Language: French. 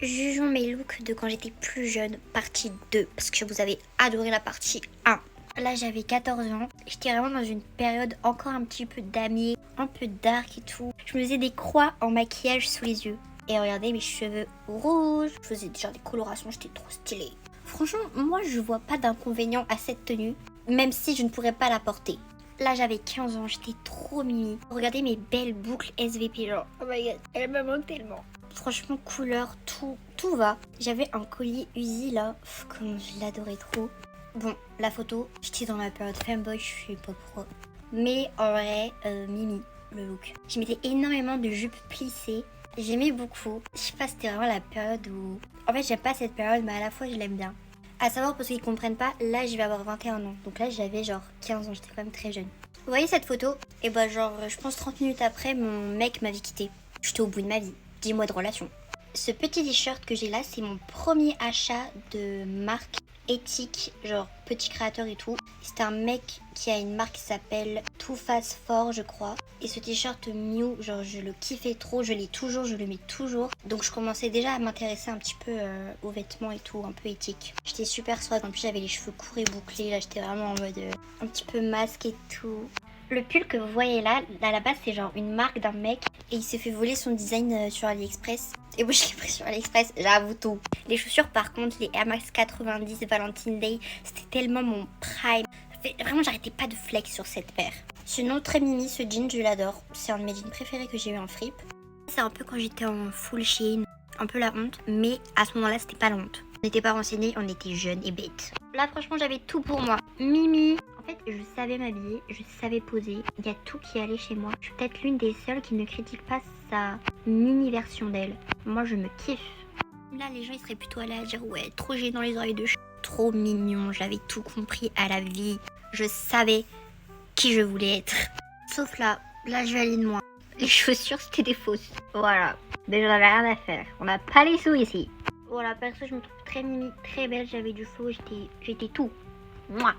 Jugeons mes looks de quand j'étais plus jeune, partie 2, parce que vous avez adoré la partie 1. Là j'avais 14 ans, j'étais vraiment dans une période encore un petit peu damier, un peu dark et tout. Je me faisais des croix en maquillage sous les yeux. Et regardez mes cheveux rouges, je faisais déjà des colorations, j'étais trop stylée. Franchement, moi je vois pas d'inconvénient à cette tenue, même si je ne pourrais pas la porter. Là j'avais 15 ans, j'étais trop mimi. Regardez mes belles boucles SVP, genre oh my god, elles me manquent tellement. Franchement couleur, tout va. J'avais un collier Uzi là, comme je l'adorais trop. Bon, la photo, j'étais dans ma période fanboy, je suis pas pro. Mais en vrai, mimi, le look. Je mettais énormément de jupes plissées. J'aimais beaucoup. Je sais pas, c'était vraiment la période où... En fait, j'aime pas cette période, mais à la fois, je l'aime bien. À savoir, pour ceux qui comprennent pas, là, je vais avoir 21 ans. Donc là, j'avais genre 15 ans, j'étais quand même très jeune. Vous voyez cette photo? Et bah genre, je pense 30 minutes après, mon mec m'avait quitté. J'étais au bout de ma vie. 10 mois de relation. Ce petit t-shirt que j'ai là, c'est mon premier achat de marque éthique, genre petit créateur et tout. C'est un mec qui a une marque qui s'appelle Too Fast For, je crois. Et ce t-shirt Mew, genre je le kiffais trop, je l'ai toujours, je le mets toujours. Donc je commençais déjà à m'intéresser un petit peu aux vêtements et tout, un peu éthique. J'étais super swag, en plus j'avais les cheveux courts et bouclés, là j'étais vraiment en mode un petit peu masque et tout. Le pull que vous voyez là, à la base c'est genre une marque d'un mec et il s'est fait voler son design sur AliExpress. Et moi je l'ai pris sur AliExpress, j'avoue tout. Les chaussures par contre, les Air Max 90 Valentine Day, c'était tellement mon prime. Vraiment j'arrêtais pas de flex sur cette paire. Sinon très mimi, ce jean je l'adore. C'est un de mes jeans préférés que j'ai eu en fripe. C'est un peu quand j'étais en full Shein, un peu la honte, mais à ce moment là c'était pas la honte. On n'était pas renseignés, on était jeunes et bêtes. Là franchement j'avais tout pour moi. Mimi. En fait je savais m'habiller, je savais poser, il y a tout qui allait chez moi. Je suis peut-être l'une des seules qui ne critique pas sa mini version d'elle. Moi je me kiffe. Là les gens ils seraient plutôt allés à dire ouais trop gênant les oreilles de chat. Trop mignon, j'avais tout compris à la vie. Je savais qui je voulais être. Sauf là je valide moi. Les chaussures c'était des fausses. Voilà, mais j'en avais rien à faire. On n'a pas les sous ici. Voilà, perso je me trouve très mimi, très belle, j'avais du flow, j'étais tout. Moi.